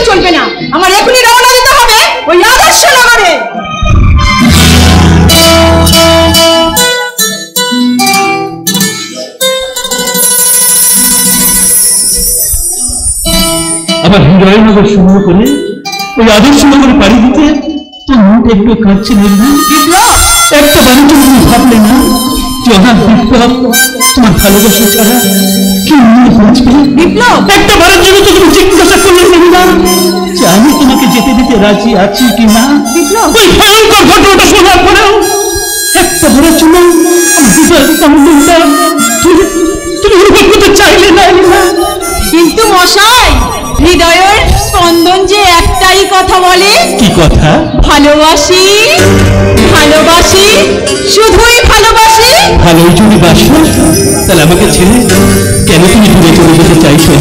চলবে না, আমার এখনই রওনা দিতে হবে ওই আদর্শ নগরে। আমার হৃদয়নগর শূন্য করে ওই আদর্শ নগরে পাড়ি দিতে তোর মুখ একটু কাঁদছে না? একটা বাড়ি তুমি ভাবলে না যে অনাথ বিপ্লব তোমার ভালোবাসা ছাড়া কি মনে বুঝবে? বিপ্লব একটা বারের জন্য তো তুমি জিজ্ঞাসা করলে না যে আমি তোমাকে যেতে দিতে রাজি আছি কি না? বিপ্লব ওই ভয়ঙ্কর ঘটনাটা শোনার পরেও একটা বারের জন্য তুমি করতে চাইলে না। কিন্তু মশাই, হৃদয়ের স্পন্দন যে একটাই কথা বলে। কি কথা? ভালোবাসি, ভালোবাসি, শুধুই ভালোবাসি। ভালোই যদি বাসো তাহলে আমাকে ছেড়ে কেন তুমি দূরে চলে যেতে চাইছো?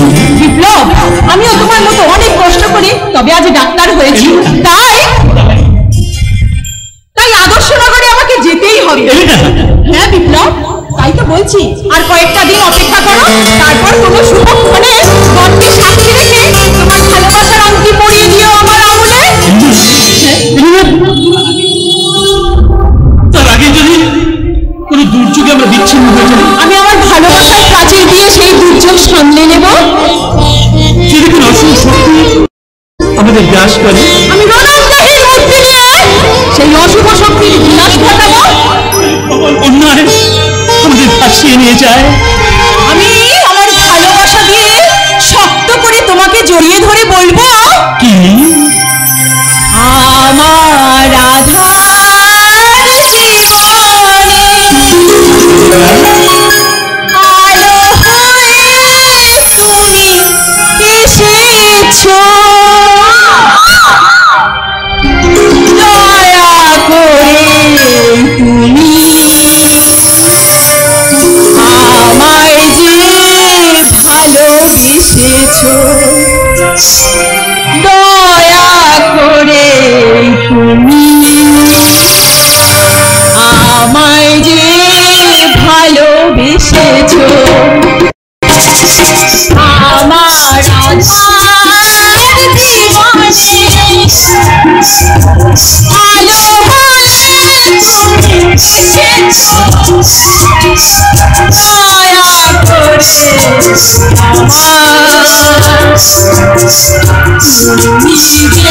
বিপ্লব, আমিও তোমার মতো অনেক কষ্ট করে তবে আজ ডাক্তার হয়েছি, তাই আদর্শ নগরে আমাকে যেতেই হবে। হ্যাঁ বিপ্লব, তাই তো বলছি, আর কয়েকটা দিন অপেক্ষা করো, তারপর কোনো শুভক্ষণে মনকে সাক্ষী রেখে তোমার ভালোবাসার আংটি পরিয়ে দিও আমার আঙুলে। তার আগে যদি কোনো দুর্যোগে আমরা বিচ্ছিন্ন হয়ে যাই, আমি আমার ভালোবাসার প্রাচীর দিয়ে সেই দুর্যোগ সামলে নেব। যদি কোনো অশুভ শক্তি আমাদের গ্রাস করে, আমি রণাঙ্গহীন মূর্তি নিয়ে সেই অশুভ শক্তির বিনাশ ঘটাবো। অন্যায় আমাদের ভাসিয়ে নিয়ে যায়। আমি আমার ভালোবাসা দিয়ে শক্ত করে তোমাকে জড়িয়ে ধরে বলবো, কি আমার আধার জীবনে আলো হয়ে তুমি এসেছো, দয়া করে তুমি আমায় যে ভালোবেসেছো, দয়া করে তুমি আমায় যে ভালোবেসেছো, আমার আধার জীবনে আলো হয়ে তুমি এসেছো, দয়া করে তুমি যে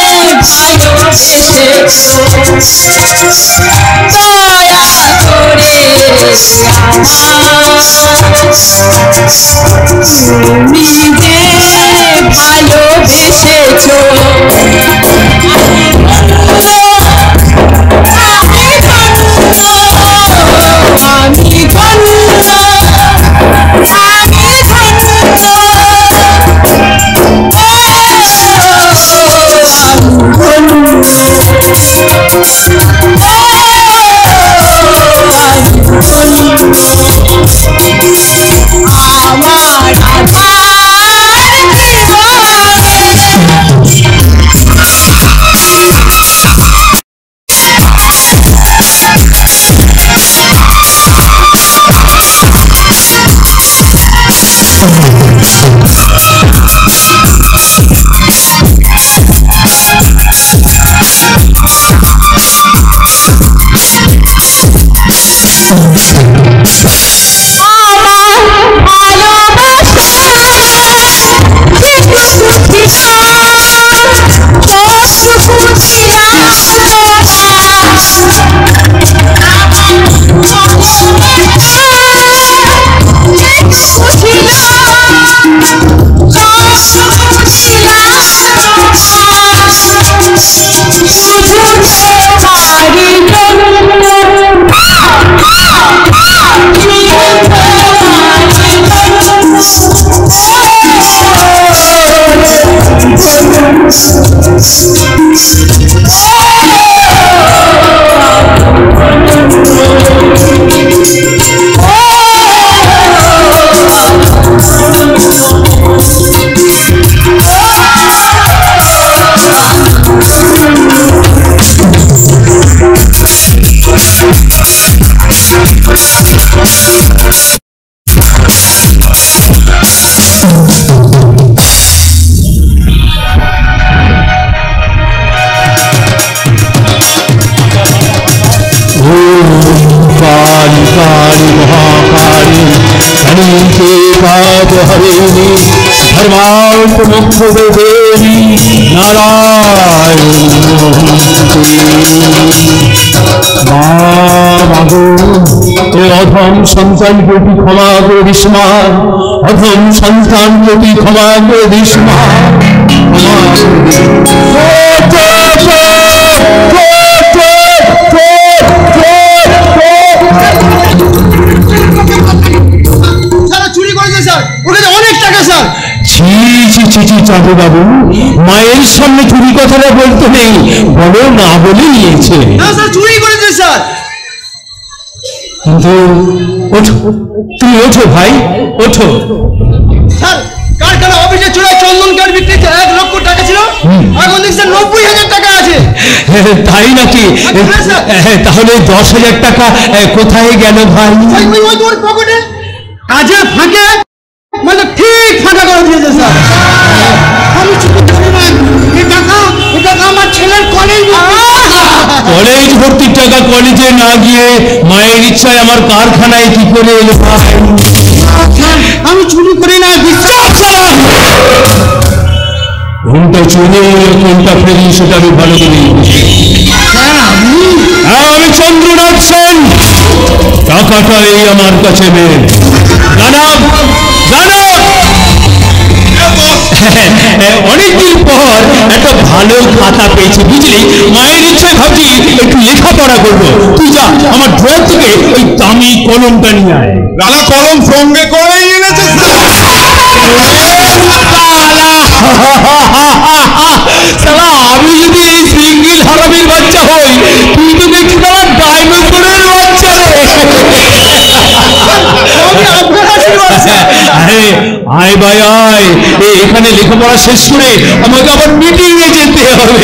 ভালোবেসেছো, দয়া করে তুমি যে ভালোবেসেছো। কে পাপ হরেণী ধর্মার্থ মোক্ষ দেবেনী নারায়ণ মা মাগো এ অধম সন্তান প্রতি ক্ষমা করে দিস মা, অধম সন্তান প্রতি ক্ষমা করে দিস মা। চাঁদু বাবু, মায়ের সামনে চুরি কথাটা বলতে নেই, বলো না বলে নিয়েছে। চুরি করেছে স্যার। কিন্তু ওঠো, তুমি ওঠো ভাই, ওঠো। স্যার কারখানা অফিসে চোরাই চন্দন কাঠ বিক্রিতে 1 লক্ষ টাকা ছিল, এখন দেখছেন 90,000 টাকা আছে। তাই নাকি? তাহলে 10,000 টাকা কোথায় গেল ভাই? ওই তোর পকেটে কাজের ফাঁকে, মানে ঠিক ফাঁকা করে দিয়েছে স্যার। আমি চুপ করি না, এই টাকা আমার ছেলের কলেজ ভর্তির টাকা কলেজে না গিয়ে মায়ের ইচ্ছায় আমার কারখানায় কি করে এলো ভাই? আমি চুরি করি না, বিশ্বাস করো। কোনটা চুরি কোনটা ফেরি সেটা আমি ভালো করে আমি চন্দ্রনাথ সেন, টাকাটা এই আমার কাছে নেই। জানাব জানাব অনেকদিন পর একটা ভালো খাতা পেয়েছি বুঝলি, মায়ের ইচ্ছায় ভাবছি একটু লেখাপড়া করবো। তুই যা আমার ড্রয়ার থেকে ওই দামি কলমটা নিয়ে আয়। দাদা কলম সঙ্গে করে এনেছে আমি যদি এই সিঙ্গেল হারামির বাচ্চা হই, তুই তো দেখছি আমার ডাইনোসরের বাচ্চা রে। আয় ভাই আয়, এখানে লেখাপড়া শেষ করে আমাকে আবার মিটিং এ যেতে হবে।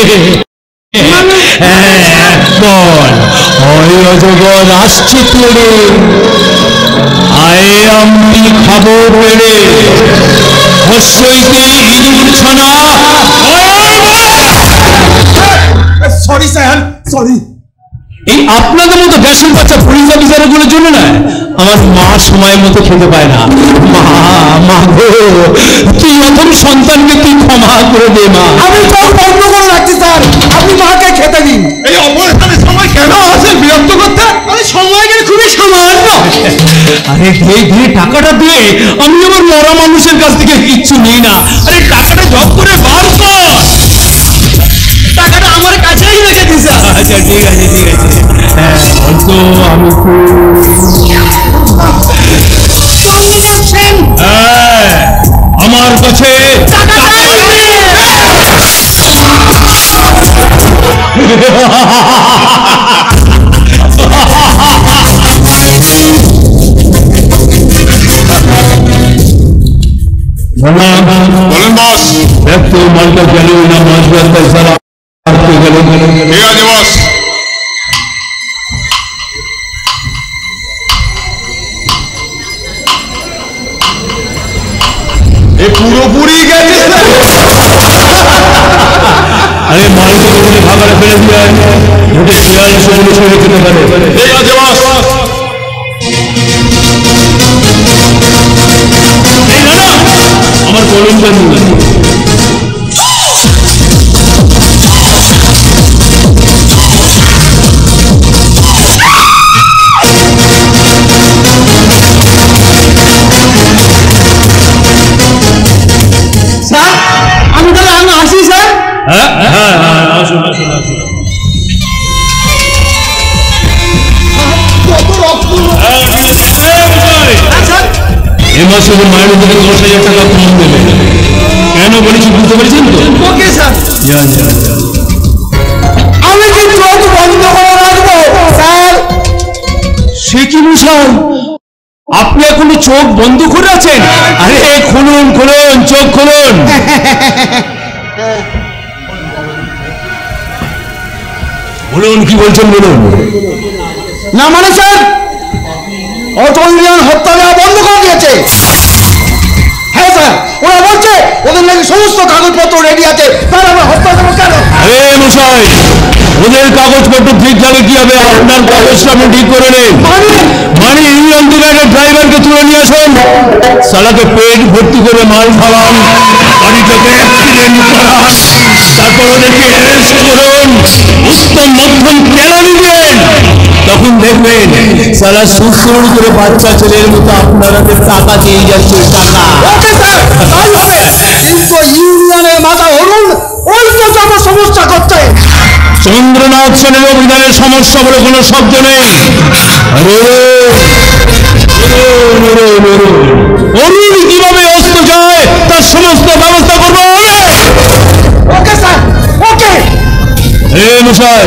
বল ওই অজগর আসছে তোরে, আয় আমি খাবো বেড়ে হস্যইতে ইঁদুর ছানা। Sorry sir, sorry. এই আপনাদের মতো বেসন বাচ্চা পুলিশ অফিসারগুলোর জন্য না, আমার মা সময় মতো খেতে পায় না। মা গো, তুই অথম সন্তানকে তুই ক্ষমা করে দে মা। আমি চোখ বন্ধ করে রাখছি স্যার, আপনি মাকে খেতে দিন। এই অবস্থানে সময় কেন আসেন বিরক্ত করতে? আমি সময় গেলে খুবই সামান্য। আরে ধীরে টাকাটা দিয়ে আমি আমার মরা মানুষের কাছ থেকে কিচ্ছু নিই না। আরে টাকাটা জব করে বার কর। টাকাটা আমার কাছেই রেখে দিস। আচ্ছা ঠিক আছে ঠিক আছে। হ্যাঁ বলতো আমি আমার কাছে বলেন বস। দেখতো মালটা গেল না, মাছ রাস্তায় সারা গেল। ঠিক আছে বস। এ পুরোপুরি গেছে। আরে মালটা খাবারে ফেলে দিয়ে ওটা শিয়াল সেগুলো সরে যেতে পারে। ঠিক আছে বস। আমার কলমটা নিয়ে স্যার আমি তাহলে আমি আসি স্যার। হ্যাঁ হ্যাঁ হ্যাঁ আসুন আসুন আসুন। এ মাসে মায়ের থেকে 10,000 টাকা কম দেবে। কেন বলেছি বুঝতে পেরেছেন তো? Okay sir. আমি কি চোখ বন্ধ করে রাখবো স্যার? সে কি মশাই, আপনি এখনো চোখ বন্ধ করে আছেন? আরে খুলুন খুলুন, চোখ খুলুন। বলুন কি বলছেন বলুন। না মানে স্যার অচন্দ্রিয়ান হত্যা দেওয়া বন্ধ করে দিয়েছে। হ্যাঁ স্যার, ওরা বলছে ওদের নাকি সমস্ত কাগজপত্র রেডি আছে, তার আমরা হত্যা দেবো কেন? আরে মশাই, ওদের কাগজপত্র ঠিক থাকে কি হবে? আপনার কাগজটা আপনি ঠিক করে নিন। মানে ইংল্যান্ড থেকে একটা ড্রাইভারকে তুলে নিয়ে আসুন, সালাকে পেট ভর্তি করে মাল খাওয়ান, গাড়িটাকে অ্যাক্সিডেন্ট করান, তারপর ওদেরকে অ্যারেস্ট করুন, উত্তম মধ্যম ক্যালোরি দেন, তখন দেখবেন সারা সুস্থ করে বাচ্চা ছেলের মতো আপনারা টাকা দিয়ে যাচ্ছে। টাকা ওকে স্যার, তাই হবে। কিন্তু ইউনিয়নের মাথা অরুণ ওই তো যত সমস্যা করছে। চন্দ্রনাথ সেনের অভিধানের সমস্যা বলে কোনো শব্দ নেই। অরুণ কিভাবে অস্ত যায় তার সমস্ত ব্যবস্থা করবো। ওকে স্যার, ওকে। মশাই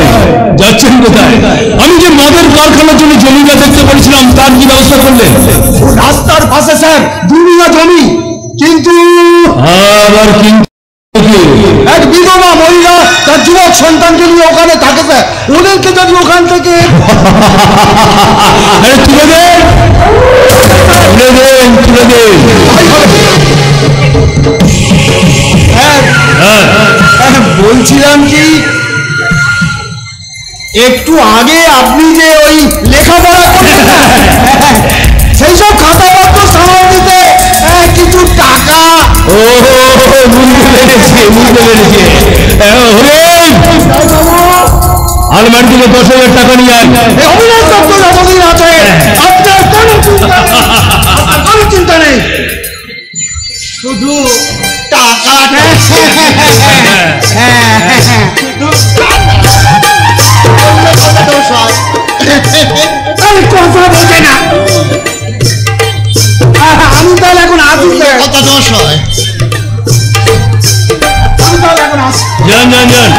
যাচ্ছেন কোথায়? আমি যে মদের কারখানার জন্য জমিটা দেখতে বলেছিলাম তার কি ব্যবস্থা করলেন? রাস্তার পাশে স্যার 2 বিঘা জমি, কিন্তু আবার কিন্তু এক বিধবা মহিলা তার যুবক সন্তানকে নিয়ে ওখানে থাকে স্যার। ওদেরকে যদি ওখান থেকে তুলে দেন, তুলে দেন, তুলে দেন। বলছিলাম কি, একটু আগে আপনি যে ওই লেখাপড়া করেন না, সেই সব খাতাপত্র সামাল দিতে কিছু টাকা। ও বুঝতে পেরেছি, বুঝতে পেরেছি। আলমারি থেকে 10,000 টাকা নিয়ে আয়। অভিনয় দপ্তর যতদিন আছে আপনার কোনো চিন্তা নেই, শুধু টাকাটা। কথা বোঝে না। আমি তাহলে এখন আসি স্যার। কত দোষ হয়? আমি তাহলে এখন আসি। যান যান যান।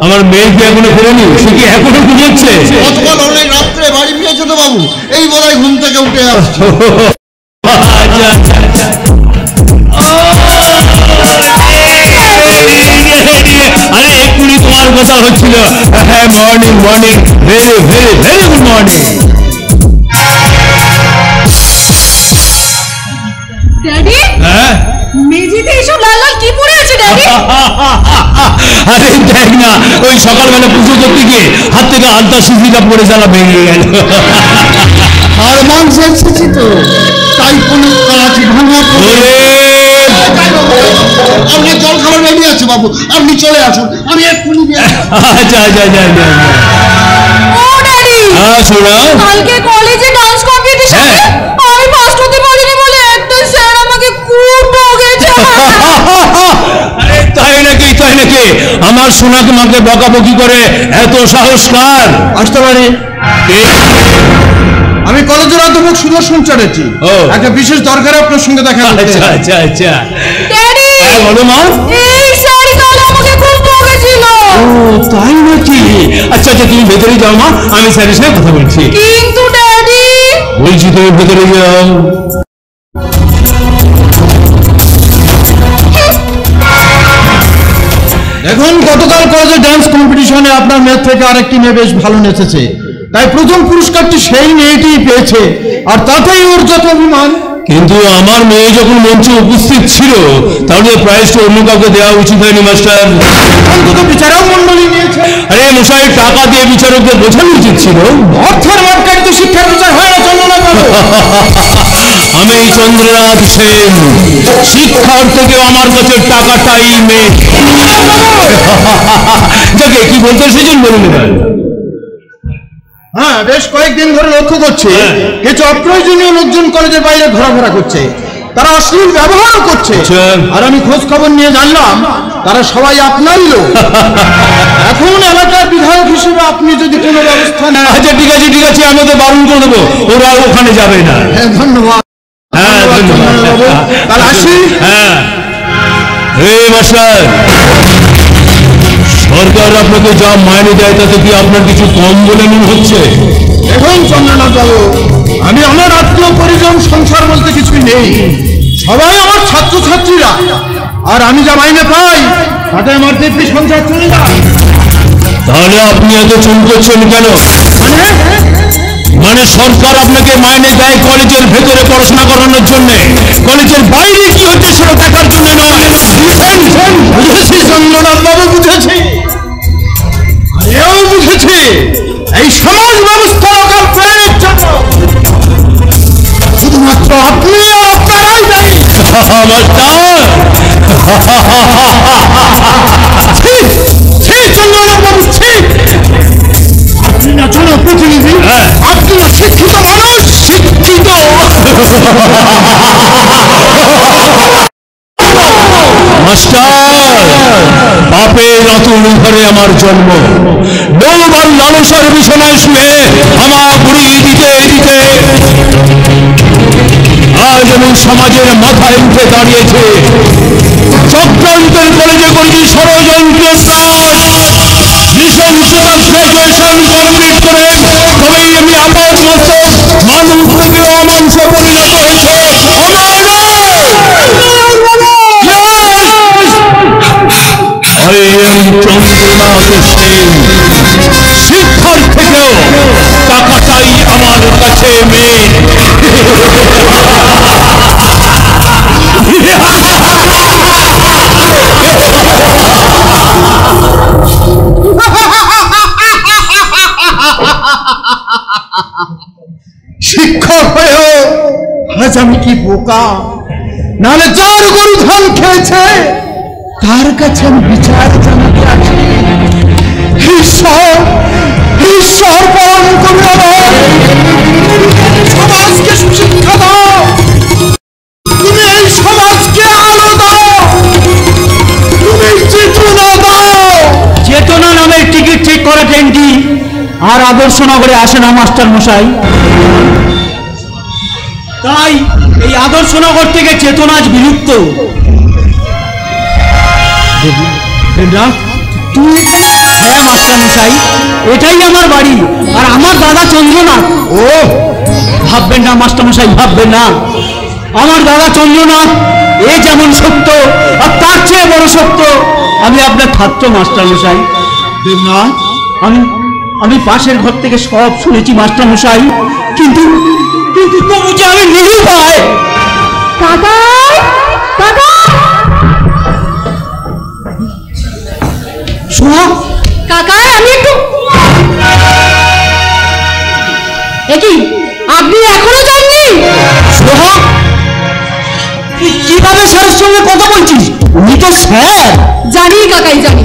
আমার মেয়েকে এখনো ফেরেনি, সে কি এখনো ঘুমোচ্ছে? গতকাল অনেক রাত্রে বাড়ি ফিরেছে তো বাবু, এই বোধহয় ঘুম থেকে উঠে আসছে। আরে এক্ষুনি তোমার কথা হচ্ছিল। হ্যাঁ, morning morning, very very very good morning. Daddy, হ্যাঁ, মেঝেতে এইসব লাল লাল কি পড়ে আছে ড্যাডি? আরে দেখ না, ওই সকালবেলা পুজো করতে গিয়ে হাত থেকে আলতা সিঁড়িটা পড়ে জ্বালা বেরিয়ে গেল। আর মাংস এসেছি তো, তাই কোনো কাজ ভাঙা আপনার জল খাবার রেডি আছে বাবু, আপনি চলে আসুন, আমি এক্ষুনি আচ্ছা আচ্ছা আচ্ছা আচ্ছা। ও ড্যাডি, হ্যাঁ শোনা, কালকে কলেজে ডান্স কম্পিটিশনে আমি ফার্স্ট হতে পারিনি বলে একটা স্যার আমাকে খুব বকেছে। আরে তাই নাকি, তাই নাকি? আমার সোনাকে মাকে বকাবকি করে এত সাহস কার? আসতে পারে। আমি কলেজের অধ্যাপক সুদর্শন চ্যাটার্জি। একটা বিশেষ দরকারে আপনার সঙ্গে দেখা করতে। আচ্ছা আচ্ছা আচ্ছা। ড্যাডি, হ্যাঁ বলো মা। এই স্যার কাল আমাকে খুব বকেছিল। ও তাই নাকি? আচ্ছা আচ্ছা, তুমি ভেতরে যাও মা, আমি স্যারের সাথে কথা বলছি। কিন্তু ড্যাডি, বলছি তুমি ভেতরে যাও। এখন গতকাল কলেজে ডান্স কম্পিটিশনে আপনার মেয়ে থেকে আরেকটি মেয়ে বেশ ভালো নেচেছে, তাই প্রথম পুরস্কারটি সেই মেয়েটিই পেয়েছে, আর তাতেই ওর যত অভিমান। কিন্তু আমার মেয়ে যখন মঞ্চে উপস্থিত ছিল, তাহলে প্রাইজটা অন্য কাউকে দেওয়া উচিত হয়নি মাস্টার। অন্তত বিচারক মন্ডলী নিয়েছে। আরে মশাই, টাকা দিয়ে বিচারকদের বোঝানো উচিত ছিল। অর্থের মার্কেটে শিক্ষার বিচার হয় না, চন্দ্রনাথ বাবু। আমি চন্দ্রনাথ সেন, শিক্ষার থেকে আমার কাছে টাকাটাই মেয়ে। যাকে কি বলতে সেজন বলুন। হ্যাঁ, বেশ কয়েকদিন ধরে লক্ষ্য করছে কিছু অপ্রয়োজনীয় লোকজন কলেজের বাইরে ঘোরাফেরা করছে, তারা অশ্লীল ব্যবহারও করছে। আর আমি খোঁজ খবর নিয়ে জানলাম তারা সবাই আপনারই লোক। এখন এলাকার বিধায়ক হিসেবে আপনি যদি কোনো ব্যবস্থা নেন। আচ্ছা ঠিক আছে ঠিক আছে, আমি তো বারণ করে দেবো, ওরা ওখানে যাবে না। হ্যাঁ, ধন্যবাদ। হ্যাঁ ধন্যবাদ। তাহলে আসি। হ্যাঁ, এই মাস্টার, সরকার আপনাকে যা মাইনে দেয় তাতে কি আপনার কিছু কম বলে মনে হচ্ছে? দেখুন চন্দ্রনাথ বাবু, আমি আমার আত্মীয় পরিজন সংসার বলতে কিছুই নেই, সবাই আমার ছাত্রছাত্রীরা, আর আমি যা মাইনে পাই তাতে আমার দিব্যি সংসার চলে যায়। তাহলে আপনি এত চুল করছেন কেন? মানে সরকার আপনাকে মাইনে দেয় কলেজের ভেতরে পড়াশোনা করানোর জন্য, কলেজের বাইরে কি হচ্ছে সেটা দেখার জন্য নয়। বুঝেছি চন্দ্রনাথ বাবু, বুঝেছি। এও বুঝেছি এই সমাজ ব্যবস্থা লোকাল প্রাণের জন্য শুধুমাত্র আপনি আর আপনারাই দায়ী। চন্দ্রনাথ বাবু, আপনি না জনপ্রতিনিধি, আপনি না শিক্ষিত মানুষ। শিক্ষিত মাস্টার, বাপের অতুল ঘরে আমার জন্ম, বহুবার লালসার বিছানায় শুয়ে আমার বুড়ি দিতে দিতে আজ আমি সমাজের মাথায় উঠে দাঁড়িয়েছে। চক্রান্তের কলেজে করেছি ষড়যন্ত্রের কাজ, নৃশংসতার গ্রাজুয়েশন কমপ্লিট করে তবেই আমি আমার মতো মানুষ থেকে অমাংস পরিণত হয়েছে। চন্দ্রনাথ সেন, শিক্ষার থেকেও টাকাটাই আমার কাছে মেয়ে। শিক্ষক হয়েও আজ আমি কি বোকা, নাহলে যার গরু ধান খেয়েছে তার কাছে আমি বিচার জানাতে আছি। ঈশ্বর, ঈশ্বর পালন করে আমার সমাজকে সুশিক্ষা দাও, তুমি এই সমাজকে আলো দাও, তুমি চেতনা দাও। চেতনা নামের টিকিট ঠিক করা ট্রেনটি আর আদর্শনগরে আসে না মাস্টার মশাই, তাই এই আদর্শনগর থেকে চেতনা আজ বিলুপ্ত। তুই? হ্যাঁ মাস্টার মশাই, এটাই আমার বাড়ি আর আমার দাদা চন্দ্রনাথ। ও ভাববেন না মাস্টার মশাই, ভাববেন না। আমার দাদা চন্দ্রনাথ এ যেমন সত্য আর তার চেয়ে বড় সত্য আমি আপনার ছাত্র মাস্টার মশাই। দেবনাথ, আমি পাশের ঘর থেকে সব শুনেছি মাস্টার মশাই, কিন্তু কিন্তু তবু যে আমি নিরুপায়। কাকাই, কাকাই, শোনা কাকাই, আমি একটু। একই, আপনি এখনো যাননি? সোহা, তুই কিভাবে স্যারের সঙ্গে কথা বলছিস? উনি তো স্যার। জানি কাকাই, জানি,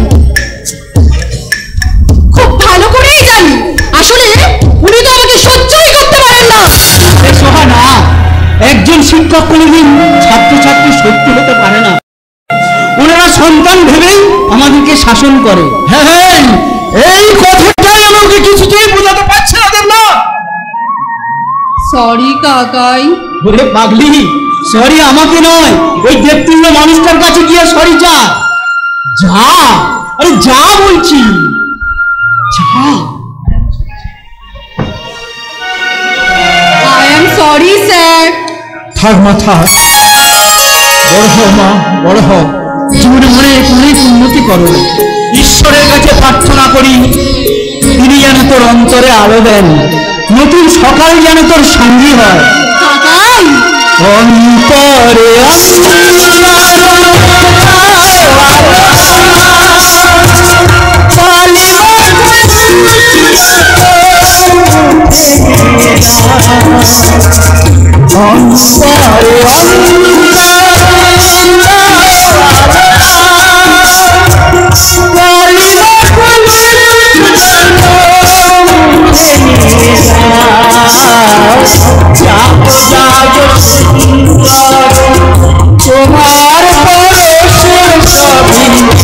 খুব ভালো করেই জানি। আসলে উনি তো আমাকে সহ্যই করতে পারেন না। সোহা না, একজন শিক্ষক কোনোদিন ছাত্রছাত্রী শত্রু হতে পারে না, ওনারা সন্তান ভেবেই আমাদেরকে শাসন করে। হ্যাঁ, এই কথাটাই আমাকে কিছুতেই বোঝাতে পারছে না। দেবনা, সরি কাকাই। বলে পাগলি, সরি আমাকে নয়, ওই দেবতুল্য মানুষটার কাছে গিয়ে সরি যা। যা, আরে যা বলছি, যা। I am sorry sir. থাক মা, থাক। বড় হও মা, বড় হও। জীবনে অনেক অনেক উন্নতি করো। ঈশ্বরের কাছে প্রার্থনা করি তিনি যেন তোর অন্তরে আলো দেন, নতুন সকাল যেন তোর সঙ্গী হয়। কাকাই, অন্তরে তোমার পরশের সবই বন্ধ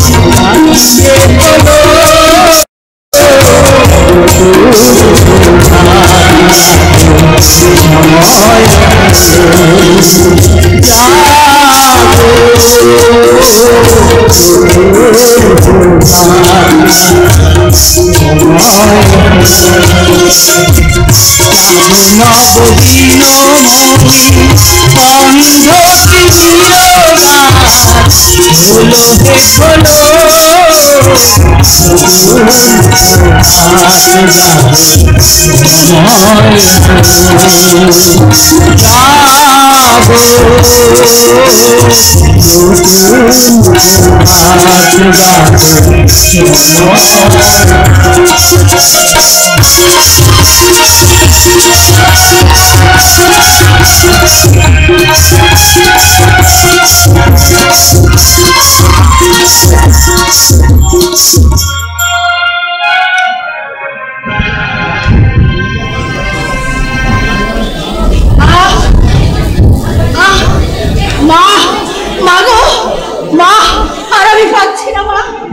কি ছিল না, হলো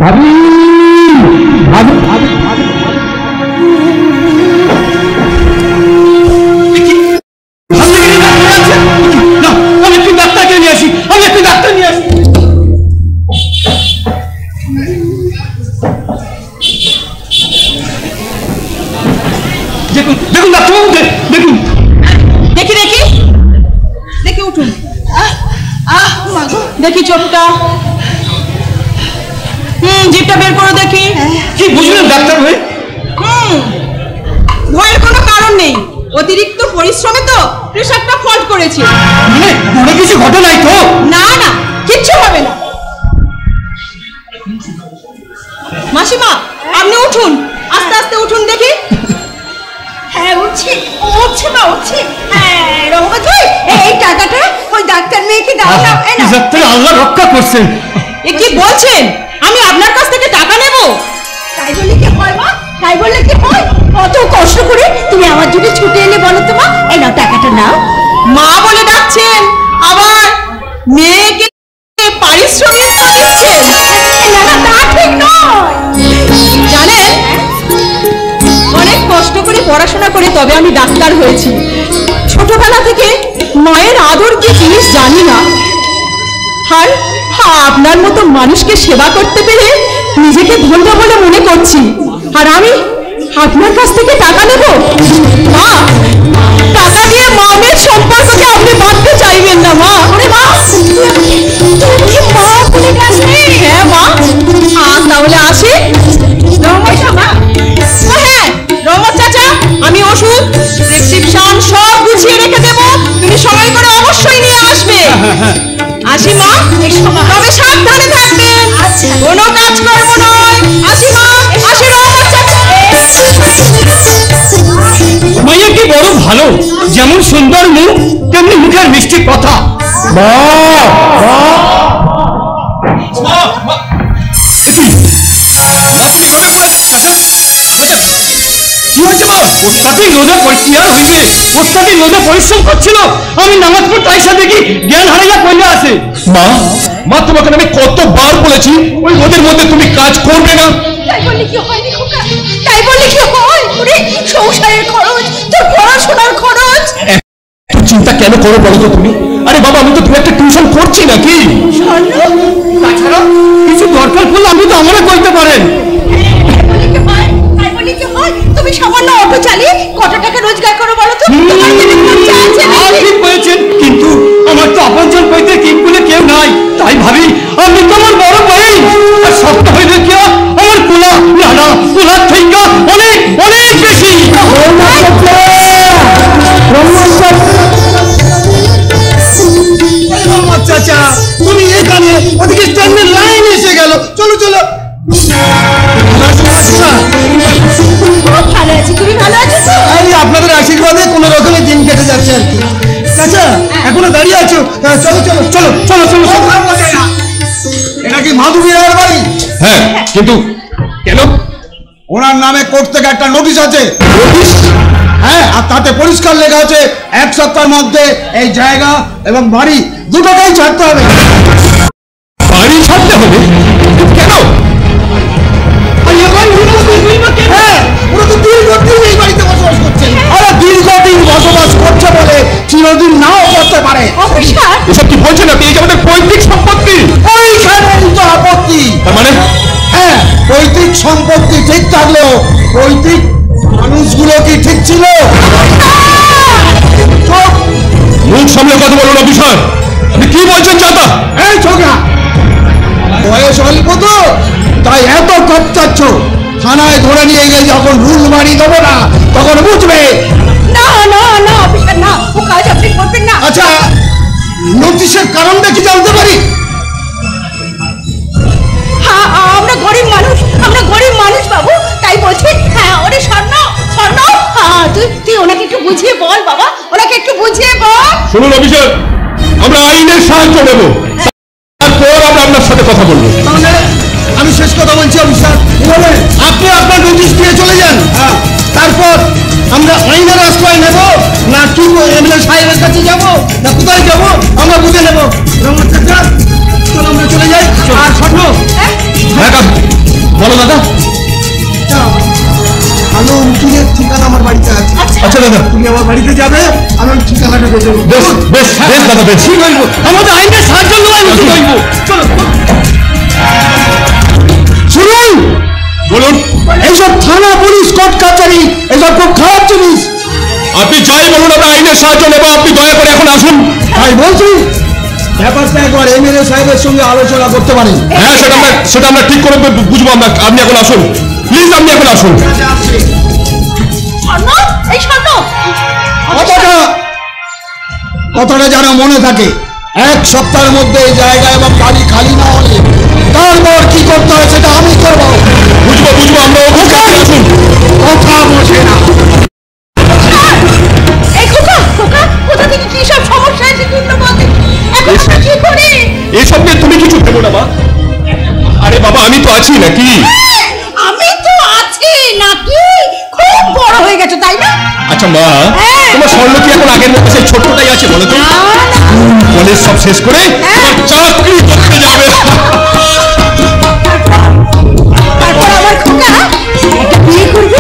ভাবি ভাবি ভাবি আমি একটু ডাক্তারকে নিয়ে আসি, আমি একটু ডাক্তার নিয়ে আসি। দেখুন দেখুন ডাক্তারবাবু, দেখুন দেখি দেখি দেখি, উঠুন। দেখি চোখটা, জিভটা বের করো দেখি। কি বুঝলেন ডাক্তার ভাই? ভয়ের কোনো কারণ নেই, অতিরিক্ত পরিশ্রমে তো প্রেশারটা ফল্ট করেছে। মানে কোনো কিছু ঘটে নাই তো? না না, কিচ্ছু হবে না। মাসিমা আপনি উঠুন, আস্তে আস্তে উঠুন দেখি। হ্যাঁ উঠছি, উঠছে মা উঠছে। হ্যাঁ রহমত ভাই, এই টাকাটা ওই ডাক্তার মেয়েকে দাও না। আল্লাহ রক্ষা করছেন। এ কি বলছেন? আমি আপনার কাছ থেকে টাকা নেব? তাই বললে কি হয় মা? তাই বললে কি হয়? কত কষ্ট করে তুমি আমার জন্য ছুটে এলে বলো তো মা। এই নাও টাকাটা নাও। মা বলে ডাকছেন, আবার মেয়েকে পারিশ্রমিক দিচ্ছেন? না না, তা ঠিক নয়। জানেন, অনেক কষ্ট করে পড়াশোনা করে তবে আমি ডাক্তার হয়েছি। ছোটবেলা থেকে মায়ের আদর কি জিনিস জানি না। আর আপনার মতো মানুষকে সেবা করতে পেরে নিজেকে ধন্য বলে মনে করছি। আর আমি আপনার কাছ থেকে টাকা নেব? মা, টাকা দিয়ে মামের সম্পর্ককে আপনি বাঁধতে চাইবেন না মা। মা বলে ডাকলে? হ্যাঁ মা, তাহলে আসি। হ্যাঁ রহমত চাচা, আমি ওষুধ প্রেসক্রিপশন সব গুছিয়ে রেখে দেবো, তুমি সময় করে অবশ্যই নিয়ে আসবে। আসি মা, তবে সাবধানে থাকবেন। কোনো কাজ করবো নয়। আসি মা, আসি রহমত চাচা। মাইয়া কি বড় ভালো, যেমন সুন্দর মুখ তেমনি মুখের মিষ্টি কথা। পরিশ্রম করছিল, আমি নামাজ পড়তে আইসা দেখি জ্ঞান হারাইয়া পড়ে আছে। মা মা তোমাকে আমি কতবার বলেছি ওই রোদের মধ্যে তুমি কাজ করবে না। তাই বললে কি হয় রে খোকা? তাই বললে কি হয়? ওরে সংসারের খরচ, তোর পড়াশোনার খরচ। চিন্তা কেন করো বলো তো তুমি? আরে বাবা, আমি তো তুমি একটা টিউশন করছি নাকি? তাছাড়া কিছু দরকার পড়লে আমি তো আমারও করতে পারেন। তুমি সামান্য অটো চালিয়ে কত টাকা রোজগার করো বলো তো? তোমার কি খরচা আছে নাকি? ঠিক বলেছেন, কিন্তু আমার তো আপনজন কইতে কি বলে কেউ নাই। তাই ভাবি আমি তো আমার বড় ভাই, আর শক্ত হইলে কি আমার কোলা না না কোলার থেকে অনেক অনেক বেশি। চাচা তুমি এখানে, ওদিকে স্ট্যান্ডের লাইন এসে গেল। চলো চলো। খুব ভালো আছি, তুমি ভালো আছো তো? আপনাদের আশীর্বাদে কোনো রকমের দিন কেটে যাচ্ছে আর কি। চাচা এখনো দাঁড়িয়ে আছো? চলো চলো চলো চলো চলো। এটা কি মাধবী রায়ের বাড়ি? হ্যাঁ, কিন্তু কেন? ওনার নামে কোর্ট থেকে একটা নোটিশ আছে। হ্যাঁ, আর তাতে পরিষ্কার লেখা আছে 1 সপ্তাহের মধ্যে এই জায়গা এবং বাড়ি দুটোটাই ছাড়তে হবে। বাড়ি ছাড়তে হবে? কেন? হ্যাঁ, ওরা তো দীর্ঘদিন এই বাড়িতে বসবাস করছে। আরে দীর্ঘদিন বসবাস করছে বলে চিরদিন নাও করতে পারে। এসব কি বলছেন আপনি? এই যে আমাদের পৈতৃক সম্পত্তি, ওইখানেই তো আপত্তি। তার মানে? হ্যাঁ, পৈতৃক সম্পত্তি ঠিক থাকলেও পৈতৃক মানুষগুলো কি ঠিক ছিল? মুখ সামনে কথা বলুন অফিসার, আপনি কি বলছেন চাচা? এই ছোকরা, বয়স অল্প তো তাই এত কপচাচ্ছ। থানায় ধরে নিয়ে গিয়ে যখন রুল বাড়ি দেবো না তখন বুঝবে। না না না অফিসার না, ও কাজ আপনি করবেন না। আচ্ছা, নোটিশের কারণটা কি জানতে পারি? হ্যাঁ, আমরা গরিব মানুষ বাবু, তাই বলছি। হ্যাঁ, ওরে স্বর্ণ স্বর্ণ, তুই ওনাকে একটু বুঝিয়ে বল বাবা, ওনাকে একটু বুঝিয়ে বল। শুনুন অফিসার, আমরা আইনের সাহায্য নেব, তারপর আমরা আপনার সাথে কথা বলবো। তাহলে আমি শেষ কথা বলছি অফিসার, আপনি আপনার নোটিশ দিয়ে চলে যান। তারপর আমরা আইনের আশ্রয় নেব না কি এমএলএ সাহেবের কাছে যাব না কোথায় যাব আমরা বুঝে নেব। চলো আমরা চলে যাই। আর স্বপ্ন বলো দাদা। ভালো উকিলের ঠিকানা আমার বাড়িতে আছে। আচ্ছা দাদা, তুমি আমার বাড়িতে যাবে, আমি ঠিকানাটা বেঁচে দেবো। বেশ বেশ বেশ দাদা, বেশ ঠিক হইব। আমাদের আইনের সাহায্য নেওয়াই উচিত হইব। চলো শুনুন, বলুন। এইসব থানা পুলিশ কোর্ট কাছারি এসব খুব খারাপ জিনিস। আপনি যাই বলুন, আমরা আইনের সাহায্য নেব, আপনি দয়া করে এখন আসুন। তাই বলছি ব্যাপারটা একবার এমএলএ সাহেবের সঙ্গে আলোচনা করতে পারেন। হ্যাঁ, সেটা আমরা ঠিক করে বুঝবো। আপনি এখন আসুন, প্লিজ, আপনি এখন আসুন। স্বর্ণ, এই স্বর্ণ, কথাটা যেন মনে থাকে। এক সপ্তাহের মধ্যে এই জায়গা এবং বাড়ি খালি না হলে তারপর কি করতে হয় সেটা আমি করবো। বুঝবো, আমরা আসুন। কথা বোঝে না। এই খোকা খোকা, কোথা থেকে কি সব সমস্যা আছে তুই তো বল। এখন আমরা কি করি? এসব নিয়ে তুমি কিছু ভেবো না মা। আরে বাবা, আমি তো আছি নাকি? আমি তো আছি নাকি? খুব বড় হয়ে গেছে তাই না? আচ্ছা মা, তোমার স্বর্ণ কি এখন আগের মতো সেই ছোটটাই আছে বলো তো? কলেজ সব শেষ করে তোমার চাকরি করতে যাবে। তারপর আমার খোকা একটা বিয়ে করবে,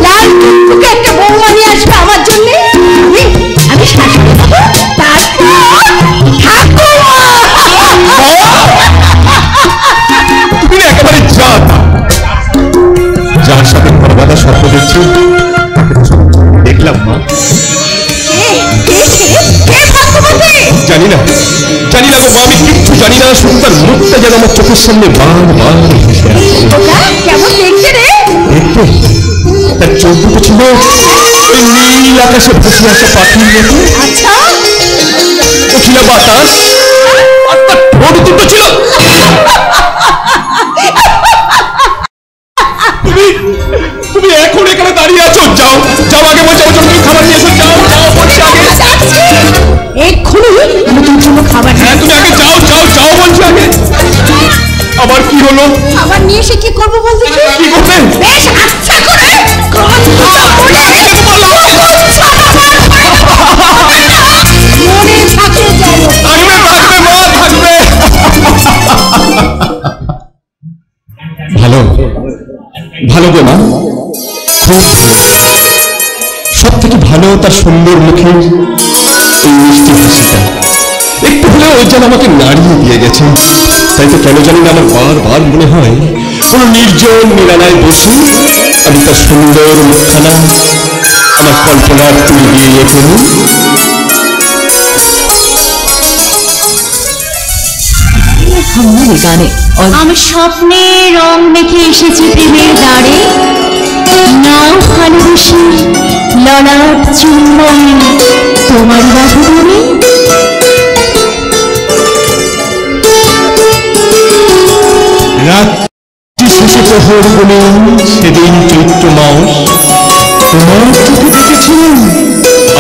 লাল টুকটুকে একটা বৌমা নিয়ে আসবে আমার জন্য। আমি শাশুড়ি হবো, তারপর ঠাকুমা। তুমি না একেবারে যার সাথে ঘরবাদা স্বপ্ন দেখছো দেখলাম মা। জানি না গো মা, আমি কিচ্ছু জানি না, শুধু তার মুখটা যেন আমার চোখের সামনে বারবার ভেসে আসছে। কেমন দেখতে রে? দেখতে তার চোখ দুটো ছিল ওই নীল আকাশে ভেসে আসা পাখির মতো। আচ্ছা, ও ছিল বাতাস, আর তার ঠোঁট দুটো ছিল। তুমি এখন এখানে দাঁড়িয়ে আছো, যাও যাও, আগে বলছো তুমি খাবার নিয়ে এসো, যাও যাও বলছি আগে। এক্ষুনি আমি তোর জন্য খাবার নিয়ে হ্যাঁ, তুমি আগে যাও যাও যাও বলছি আগে। আবার কি হলো? খাবার নিয়ে এসে কি করবো বলতে? কি করবে? বেশ আচ্ছা করে কথা বলে মনে থাকে যেন। থাকবে থাকবে মা, থাকবে। ভালো ভালো গো মা, খুব সব থেকে ভালো তার সুন্দর মুখের এই মিষ্টি হাসিটা। একটু হলেও ওই যেন আমাকে নাড়িয়ে দিয়ে গেছে। তাই তো কেন জানি না আমার বারবার মনে হয় কোনো নির্জন নিরালায় বসে আমি তার সুন্দর মুখখানা আমার কল্পনার তুলে দিয়ে ফেলি। গানে আমি স্বপ্নে রং মেখে এসেছি প্রেমের দ্বারে, নাও ভালোবেসে ললাট চুম্বন তোমার বাহুরে। রাত্রি শেষে প্রহর বলে সেদিন চৈত্র মাস, তোমার চোখে দেখেছিলাম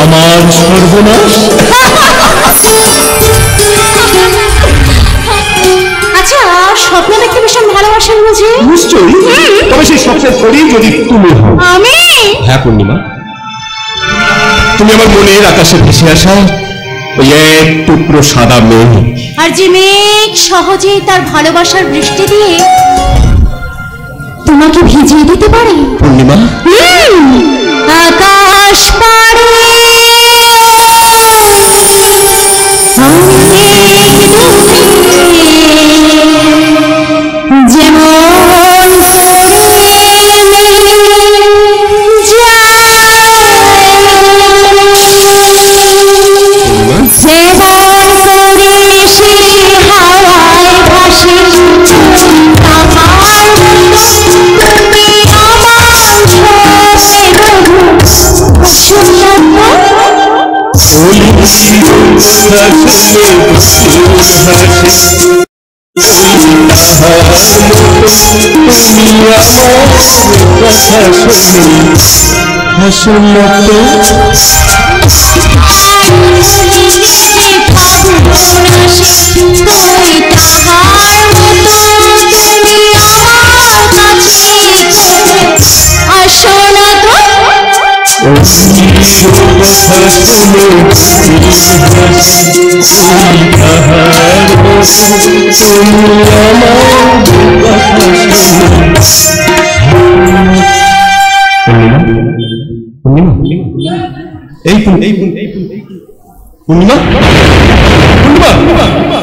আমার সর্বনাশ। আচ্ছা, স্বপ্ন দেখতে ভীষণ ভালোবাসেন বুঝি? নিশ্চয়ই, তবে সেই স্বপ্নের পরেই যদি তুমি হও। আমি? হ্যাঁ পূর্ণিমা, তুমি আমার মনের আকাশে ভেসে আসা ওই এক টুকরো সাদা মেঘ। আর যে মেঘ সহজেই তার ভালোবাসার বৃষ্টি দিয়ে তোমাকে ভিজিয়ে দিতে পারে। পূর্ণিমা, আকাশ পাড়ে যেমন পূর্ণিমা, পূর্ণিমা, পূর্ণিমা,